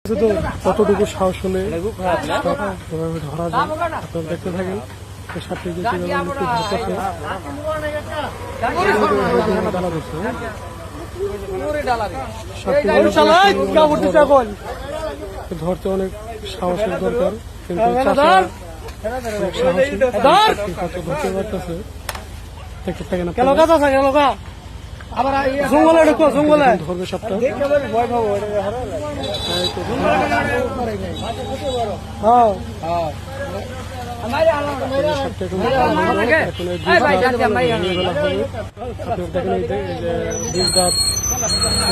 তো কতটুকু সাহস হলে ধরা যায় আপনারা দেখতে থাকেন। সাপটি যে ধরতে অনেক সাহসের দরকার, কিন্তু ধরতে পারতেছে দেখতে থাকে না। ধরবে সাপটা।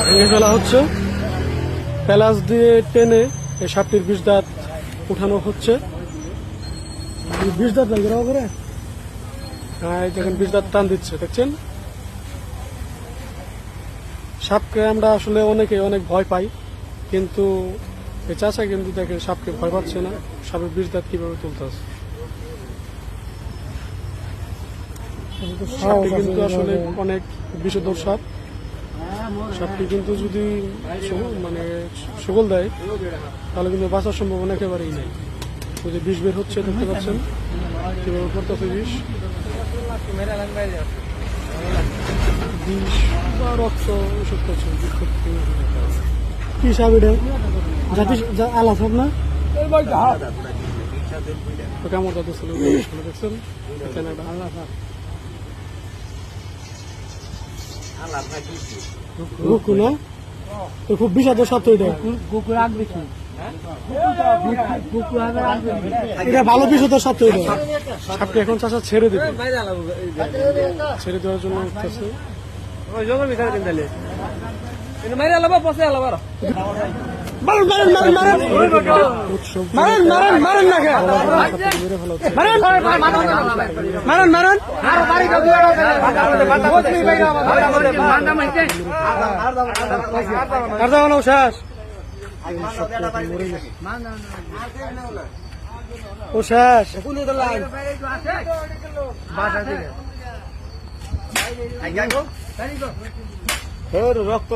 ভেঙে ফেলা হচ্ছে, প্যালাস দিয়ে টেনে এই সাপটির বিষ দাঁত উঠানো হচ্ছে। বিষ দাঁত করে দেখেন বিষ দাঁত টান দিচ্ছে, দেখছেন। সাপকে আমরা আসলে অনেকে অনেক ভয় পাই, কিন্তু এই চাচা কিন্তু দেখেন সাপকে ভয় পাচ্ছে না। সাপের বিষ দাঁত কিভাবে তুলতেছে, সাপটি কিন্তু আসলে অনেক বিষধর সাপ। সাপটি কিন্তু যদি মানে সকল দেয় তাহলে কিন্তু বাঁচার সম্ভাবনা একেবারেই নেই। ওই যে বিষ বের হচ্ছে দেখতে পাচ্ছেন কিভাবে করতেছে বিষ বা রক্ত ওষুধ করছে। কি সাপ এটা আলা সাপ না? কেমন যাতে ছিল দেখছেন আল্লাহ সাপ। খুব বিষাদ সাপ তো এটা ভালো বিষাদ সাপ তো সাপকে এখন চাষা ছেড়ে দেবে, ছেড়ে দেওয়ার জন্য উঠতেছে। ও শেষ রক্ত